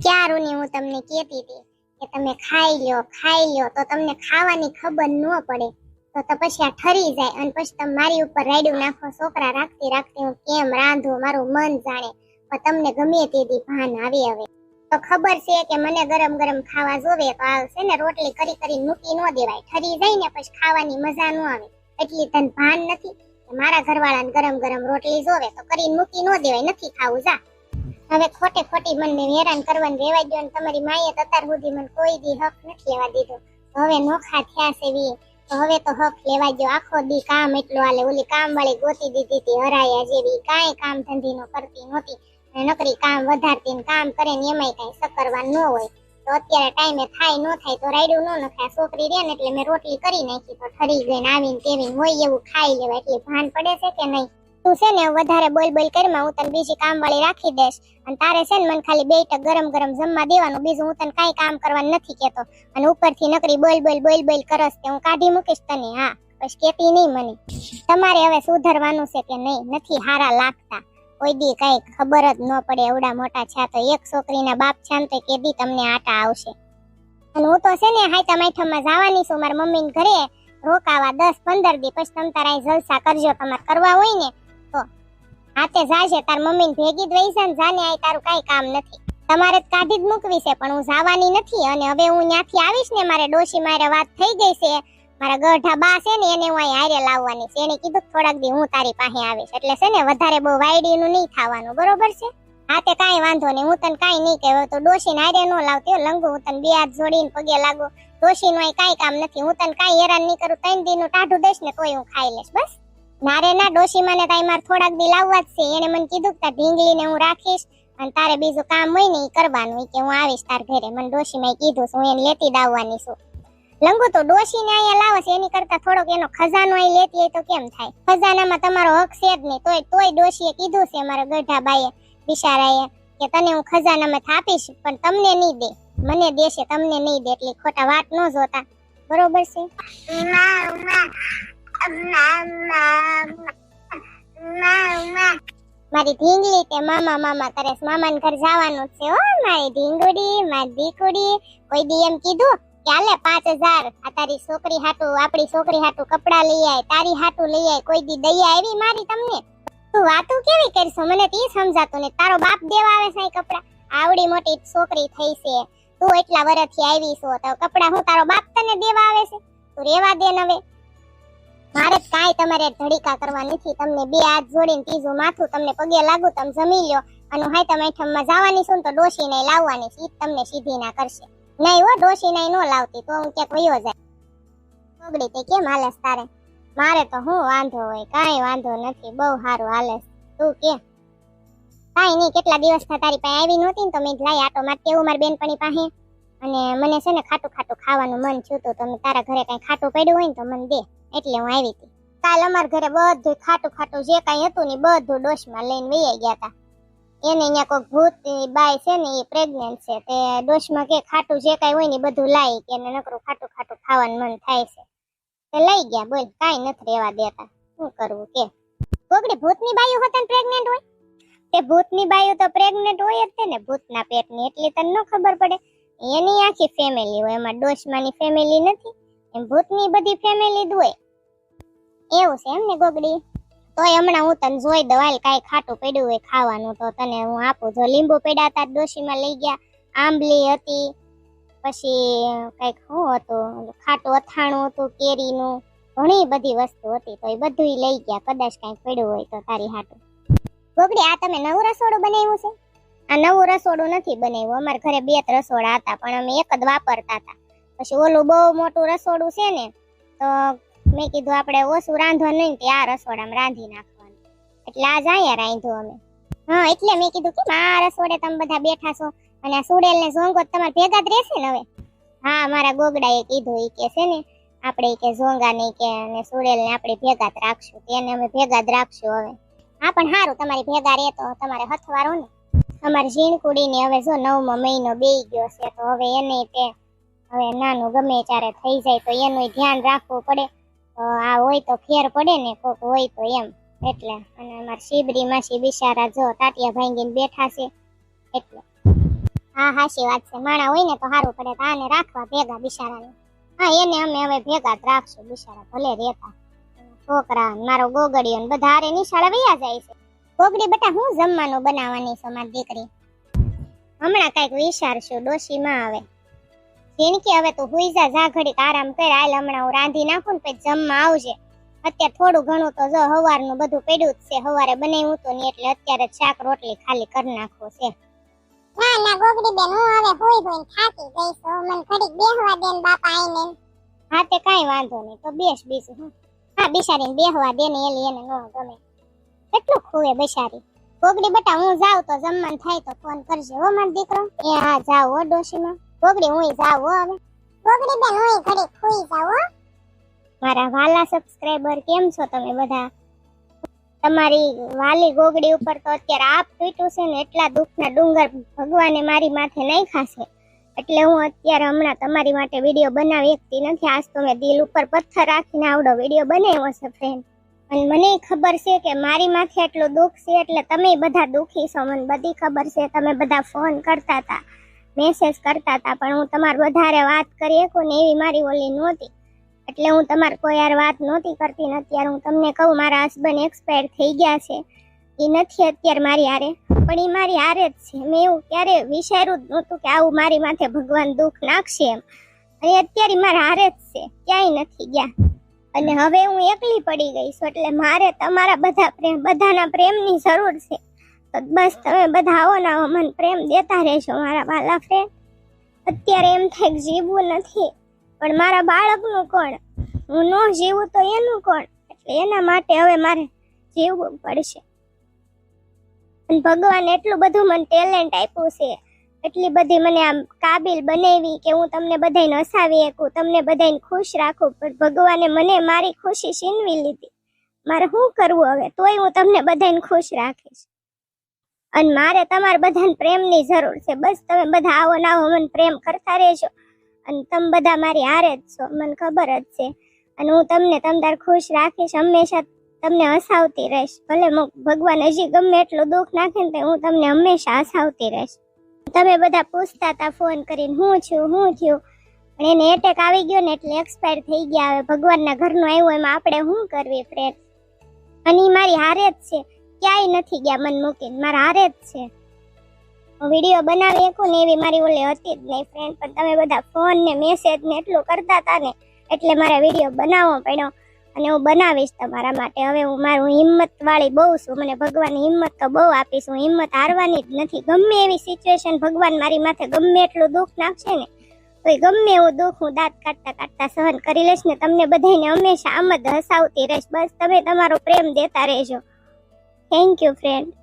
ક્યારની હું તમને કહેતી હતી કે તમે ખાઈ લ્યો તો તમને ખાવાની ખબર ન પડે તો પછી આ ઠરી જાય અને પછી તમે મારી ઉપર રાયડું નાખો. છોકરા રાખતી રાખતી હું કેમ રાંધું મારું મન જાણે, પણ તમને ગમે તેથી ભાન આવે. હવે તો ખબર છે કે મને ગરમ ગરમ ખાવા જોવે તો આવશે ને રોટલી કરી કરી મૂકી ન દેવાય, ઠરી જાય ને પછી ખાવાની મજા ન આવે. એટલી તને ભાન નથી મારા ઘરવાળાને ગરમ ગરમ રોટલી જોવે તો કરીને મૂકી ન દેવાય, નથી ખાવું જા. હવે ખોટે ખોટી મને હેરાન કરવાની રેવાઈ ગયો ને તમારી માએ અત્યાર સુધી મને કોઈ દી હક નથી લેવા દીધો. હવે નોખા થયા છે તો હવે તો હક લેવા ગયો. આખો દી કામ એટલું હાલે, ઓલી કામ વાળી ગોતી દીધી હતી હરાયા જેવી, કાંઈ કામ ધંધી નો કરતી નહોતી, નકરી કામ વધારતી ને કામ કરે ને એમાંય કઈ સકરવા ન હોય. તો અત્યારે ટાઈમે થાય ન થાય તો રાયડું ન નખાય. છોકરી રે ને એટલે મેં રોટલી કરી નાખી તો ઠરી ગઈ ને આવીને તેવીને હોય એવું ખાઈ લેવાય. એટલે ભાન પડે છે કે નહીં? તું છે ને વધારે બોલ બોલ કરીમાં હું તને બીજી કામ વાળી રાખી દઈશ અને તારે છે ને મને ખાલી 2 ટક ગરમ ગરમ જમવા દેવાનું, બીજું હું તને કાંઈ કામ કરવાનું નથી કેતો. અને ઉપરથી નકરી બોલ બોલ કરસ તે હું કાઢી મૂકીશ તને. હા પછી કેતી નહીં મને. તમારે હવે સુધરવાનું છે કે નહીં? નથી હારા લાગતા. કોઈ દી કઈ ખબર જ ન પડે. એવડા મોટા છે તો એક છોકરીના બાપ છે ને તો કેદી તમને આટા આવશે. અને હું તો છે ને હાઈતા માઠમમાં જવાની છું મારા મમ્મીને ઘરે રોકાવા 10-15 દી. પછી તમ તારા જલસા કરજો, તમારે કરવા હોય ને તો હાથે જાજે. તાર મમ્મીને ભેગી જ રહી છે ને જાને આય તારું કઈ કામ નથી. તમારે કાઢી જ મૂકવી છે પણ હું જવાની નથી. અને હવે હું ત્યાંથી આવીશ ને મારે ડોશી મારે વાત થઈ ગઈ છે, મારા ગઢા બા છે ને એને હું અહીં હારે લાવવાની છે. એને કીધું થોડાક દી હું તારી પાસે આવીશ એટલે છે ને વધારે બહુ વાયડીનું નહીં થવાનું, બરોબર છે? હા તે કાંઈ વાંધો નહીં, હું તને કાંઈ નહીં કહેવાય તો ડોશીને હારે ન લાવતી લંગુ. હું તને 2 હાથ જોડીને પગે લાગુ. ડોશીનું અહીં કાંઈ કામ નથી, હું તને કાંઈ હેરાન નહીં કરું. 3 દીનું ટાઢું દઈશ ને તોય હું ખાઈ લઈશ બસ. નારે ના ડોશી મને તાઈ મારે થોડાક દી લાવવા જ છે. એને મને કીધું કે તાર ઢીંગલીને હું રાખીશ અને તારે બીજું કામ હોય ને એ કરવાનું કે હું આવીશ તાર ઘરે. મને ડોશીમાં કીધું હું એને લેતી જ આવવાની છું. લંગુ તો ડોશીને અહીંયા લાવે છે એની કરતા થોડોક એનો ખજાનો અહીં લેતી હોય તો કેમ થાય? ખજાનામાં તમારો હક છે જ નહીં. તોય ડોશીએ કીધું છે મારા ગઢા બાઈએ બિચારાએ કે તને હું ખજાનામાં આપીશ પણ તમને નહીં દે, મને દેશે તમને નહીં દે. એટલે ખોટા વાત ન જોતા, બરોબર છે? મારી ઢીંગલી તે મામા કરે છે. મામાને ઘર જવાનું છે હો મારી ઢીંગુડી, મારી દીકુડી. કોઈ દી એમ કીધું કે હાલે 5000 આ તારી છોકરી હાટું, આપણી છોકરી હાટું કપડા લઈ આય, તારી હાટું લઈ આય. કોઈ દી દયા આવી મારી તમને? તું વાતું કેવી કરશો મને તે સમજાતું ને. તારો બાપ દેવા આવે છે કપડા? આવડી મોટી છોકરી થઈ છે તું, એટલા વર્ષથી આવી છો તો કપડા હું તારો બાપ તને દેવા આવે છે? તું રેવા દે ને હવે. મારે કાંઈ તમારે ધડીકા કરવા નથી. તમને 2 હાથ જોડીને ત્રીજું માથું તમને પગે લાગુ, તમે જમી લ્યો. અને હાઈતા માઠમમાં જવાની છું તો ડોશીને લાવવાની છે, ઈ તમને સીધી ના કરશે. નહીં હો ડોશીને નો લાવતી તો હું ક્યાંક વયો જાય. પગડી તે કેમ હાલે તારે? મારે તો હું વાંધો હોય, કાંઈ વાંધો નથી, બહુ સારું હાલે. તું કે કાંઈ નહીં. કેટલા દિવસ તારી પાસે આવી નહોતી ને તો મેં લાઈ આટો મારતી એવું મારી બેનપણી પાસે. અને મને છે ને ખાટું ખાવાનું મન થયું હતું. તમે તારા ઘરે કઈ ખાટું પડ્યું હોય ને તો મને દે, એટલે હું આવી હતી. કાલ અમારા ઘરે બધું ખાટું જે કઈ હતું ને બધું ડોશમાં લઈને વહી ગયા હતા. એને અહીંયા કોઈ ભૂત બાય છે ને એ પ્રેગ્નેન્ટ છે, તે ડોશમાં કે ખાટું જે કઈ હોય ને બધું લાવી કે એને નકરું ખાટું ખાવાનું મન થાય છે તે લઈ ગયા. બોલ કાંઈ નથી રહેવા દેતા. શું કરવું કે? ગોગડી ભૂતની બાયું હતા ને પ્રેગ્નેન્ટ હોય? તે ભૂતની બાયું તો પ્રેગ્નેન્ટ હોય જ ને ભૂતના પેટની, એટલે તને ન ખબર પડે? એની આખી ફેમિલી હોય, એમાં ડોશમાની ફેમિલી નથી, એમ ભૂતની બધી ફેમિલી જ હોય. એવું છે એમ ને ગોગડી? તોય હમણાં હું તને જોઈ દઉં. હાલ કાંઈ ખાટું પડ્યું હોય ખાવાનું તો તને હું આપું. જો લીંબુ પડ્યા હતા ડોશીમાં લઈ ગયા, આંબલી હતી, પછી કઈક શું હતું ખાટું અથાણું હતું કેરીનું, ઘણી બધી વસ્તુ હતી તો એ બધું લઈ ગયા. કદાચ કઈક પડ્યું હોય તો તારી હાટું. ગોગડી આ તમે નવું રસોડું બનાવ્યું છે? આ નવું રસોડું નથી બનાવ્યું. અમારા ઘરે 2 રસોડા હતા પણ અમે એક જ વાપરતા હતા. પછી ઓલું બહુ મોટું રસોડું છે ને તો મેં કીધું આપણે ઓછું રાંધવા નહીં તે આ રસોડામાં રાંધી નાખવાનું, એટલે આજ અહીંયા રાંધ્યું અમે. હા એટલે મેં કીધું કે આ રસોડે તમે બધા બેઠા છો અને આ સુડેલ ને ઝોંગો તમારે ભેગા જ રહેશે ને હવે? હા મારા ગોગડાએ કીધું ઈ કે છે ને આપણે કે ઝોંગા નહીં કે અને સુડેલ ને આપણે ભેગા જ રાખશું, તેને અમે ભેગા જ રાખશું હવે. હા પણ સારું તમારી ભેગા રહે તો તમારે હથવારો ને. અમારી ઝીણકુડી ને હવે જો 9મો મહિનો બેઈ ગયો છે તો હવે એને તે હવે નાનું ગમે ત્યારે થઈ જાય તો એનું ધ્યાન રાખવું પડે. આ હોય તો ફેર પડે ને કોક હોય તો એમ, એટલે. અને અમારા શીબરી માસી બિચારા જો તાટિયા ભાંગીને બેઠા છે એટલે. હા હાચી વાત છે, માણા હોય ને તો સારું પડે, તો આને રાખવા ભેગા બિચારાને. હા એને અમે હવે ભેગા જ રાખશું, બિચારા ભલે રહેતા. છોકરા મારો ગોગડીઓ ને બધા હારે નિશાળે વયા જાય છે. ગોગડી બેટા હું જમવાનું બનાવવાની છે મારી દીકરી? હમણાં કઈક વિચારશું, ડોશી માં આવે જેનકી હવે તું હુઈ જા ઘડીક આરામ કર, હાલ હમણાં હું રાંધી નાખું ને પછી જમવા આવજે. અત્યારે થોડું ઘણું તો જો હવારનું બધું પડ્યું જ છે, હવારે બનાવ્યું હતું ને એટલે અત્યારે શાક રોટલી ખાલી કરી નાખવું છે. ના ના ગોગડી બેન હું હવે હોઈ હોઈને થાકી ગઈ છું, મને ઘડીક બેહવા દે ને બાપા આઈને. હા તે કાઈ વાંધો નહીં, તો બેસ બીજું હું. હા બિચારીને બેહવા દે ને, એલી એને ન ગમે, કેટલું ખુવે બિચારી. ગોગડી બેટા હું જાઉં તો જમવાનું થાય તો ફોન કરજે હો મારો દીકરો. એ હા જાવ હો ડોશીમાં. ગોગડી હું જાવ હો હવે. ગોગડી બેન હું ઘડીક ખુઈ જાવ હો. મારા વાલા સબસ્ક્રાઇબર કેમ છો તમે બધા? તમારી વાલી ગોગડી ઉપર તો અત્યારે આપ તૂટ્યું છે ને, એટલા દુઃખના ડુંગર ભગવાને મારી માથે નાખ્યા છે, એટલે હું અત્યારે હમણાં તમારી માટે વિડીયો બનાવી શકતી નથી. આજ તો મેં દિલ ઉપર પથ્થર રાખીને આવડો વિડીયો બનાવ્યો છે ફ્રેન્ડ. અને મને ખબર છે કે મારી માથે એટલું દુઃખ છે, એટલે તમે બધા દુઃખી છો, મને બધી ખબર છે. તમે બધા ફોન કરતા હતા, મેસેજ કરતા હતા, પણ હું તમારે વધારે વાત કરી શકું ને એવી મારી ઓલી નહોતી, એટલે હું તમારે કોઈ યાર વાત નહોતી કરતી ને. અત્યારે હું તમને કહું મારા હસબન્ડ એક્સપાયર થઈ ગયા છે, એ નથી અત્યારે મારી હારે, પણ એ મારી હારે જ છે. મેં એવું ક્યારે વિચાર્યું જ નહોતું કે આવું મારી માથે ભગવાન દુઃખ નાખશે એમ, અને અત્યારે મારા હારે જ છે, ક્યાંય નથી ગયા. અને હવે હું એકલી પડી ગઈ છું, એટલે મારે તમારા બધાના પ્રેમની જરૂર છે. તો બસ તમે બધા આવો ને આવો મને પ્રેમ દેતા રહેશો મારા વાલા ફ્રેન્ડ. અત્યારે એમ થાય કે જીવવું નથી, પણ મારા બાળકનું કોણ? હું ન જીવું તો એનું કોણ? એટલે એના માટે હવે મારે જીવવું પડશે. અને ભગવાન એટલું બધું મને ટેલેન્ટ આપ્યું છે, એટલી બધી મને આમ કાબિલ બનાવી કે હું તમને બધાને હસાવી શકું, તમને બધાને ખુશ રાખું, પણ ભગવાને મને મારી ખુશી છીનવી લીધી. મારે શું કરવું હવે? તોય હું તમને બધાને ખુશ રાખીશ. અને મારે તમારા બધાને પ્રેમની જરૂર છે. બસ તમે બધા આવો ને આવો મને પ્રેમ કરતા રહેજો, અને તમે બધા મારી હારે જ છો, મને ખબર જ છે. અને હું તમને તમતાર ખુશ રાખીશ, હંમેશા તમને હસાવતી રહીશ. ભલે ભગવાન હજી ગમે એટલું દુઃખ નાખે ને, હું તમને હંમેશા હસાવતી રહીશ. તમે બધા પૂછતા હતા ફોન કરીને હું થયું, પણ એને એટેક આવી ગયો ને એટલે એક્સપાયર થઈ ગયા. હવે ભગવાનના ઘરનું આવ્યું, એમાં આપણે શું કરવી ફ્રેન્ડ? અને એ મારી હારે જ છે, ક્યાંય નથી ગયા મન મૂકીને, મારા હારે જ છે. હું વિડીયો બનાવી શકું ને એવી મારી ઓલી હતી જ નહીં ફ્રેન્ડ, પણ તમે બધા ફોન ને મેસેજ ને એટલું કરતા હતા ને, એટલે મારા વિડીયો બનાવવો પડ્યો. અને હું બનાવીશ તમારા માટે. હવે હું હિંમત વાળી બહુ છું, મને ભગવાન હિંમત તો બહુ આપીશ, હું હિંમત હારવાની જ નથી. ગમે એવી સિચ્યુએશન ભગવાન મારી માથે ગમે એટલું દુઃખ નાખશે ને, તો ગમે એવું દુઃખ હું દાંત કાઢતા સહન કરી લઈશ ને. તમને બધાને હંમેશા આમ જ હસાવતી રહીશ. બસ તમે તમારો પ્રેમ દેતા રહેજો. Thank you friend.